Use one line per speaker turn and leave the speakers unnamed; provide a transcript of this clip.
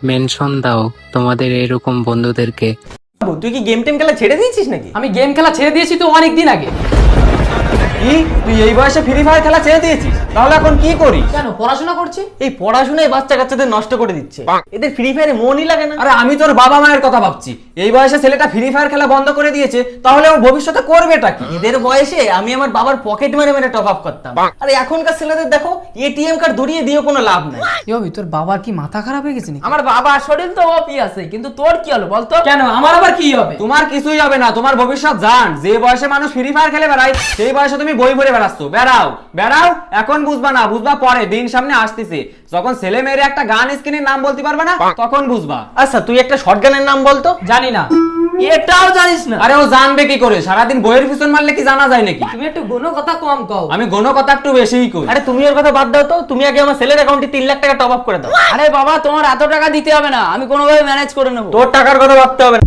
Mention দাও তোমাদের এরকম বন্ধুদেরকে।
তুই কি গেম টেম খেলা ছেড়ে দিয়েছিস নাকি?
আমি গেম খেলা ছেড়ে দিয়েছি তো অনেক দিন আগে।
কি তুই এই বয়সে ফ্রি ফায়ার খেলা ছেড়ে দিয়েছিস? তাহলে এখন কি করিস?
কেন, পড়াশোনা করছি।
এই পড়াশোনায় বাচ্চা কাচ্চাদের নষ্ট করে দিচ্ছে, এদের ফ্রি ফায়ারে মনই লাগে না।
আরে আমি তোর বাবা মায়ের কথা ভাবছি, এই বয়সে ছেলেটা ফ্রি ফায়ার খেলা বন্ধ করে দিয়েছে, তাহলে ও ভবিষ্যতে করবেটা কি?
এদের বয়সে আমি আমার বাবার পকেট মেরে মেরে টপ আপ করতাম, আর এখনকার ছেলেদের দেখো এটিএম কার্ড ধরিয়ে দিয়ে কোনো লাভ নাই।
কি হবে, তোর বাবার কি মাথা খারাপ হয়ে গেছে নাকি?
আমার বাবার শরীর তো অপি আছে, কিন্তু তোর কি হলো বলতো?
কেন, আমার আবার কি হবে?
তোমার কিছুই হবে না, তোমার ভবিষ্যৎ জান। যে বয়সে মানুষ ফ্রি ফায়ার খেলে বেড়ায়, সেই বয়সে তুমি বই ভরে বেড়াচ্ছ। বেড়াও বেড়াও, এখন বুঝবা না, বুঝবা পরে, দিন সামনে আসতেছে, যখন ছেলে মেয়ের একটা গান স্ক্রিনের নাম বলতে পারবে না, তখন বুঝবা।
আচ্ছা তুই একটা শটগানের নাম বলতো।
জানি না।
এটাও জানিস না?
আরে ও জানবে কি করে? সারাদিন বইয়ের পিছন মারলে কি জানা যায় নাকি?
তুমি একটু গুণ কথা কম কও।
আমি গণ কথা একটু বেশিই কই।
আরে তুমি ওর কথা বাদ দাও তো, তুমি আগে আমার ছেলের অ্যাকাউন্টে 3 লাখ টাকা টপ আপ করে দাও।
আরে বাবা, তোমার এত টাকা দিতে হবে না, আমি কোনোভাবে ম্যানেজ করে নেবো।
তোর টাকার কথা ভাবতে হবে না।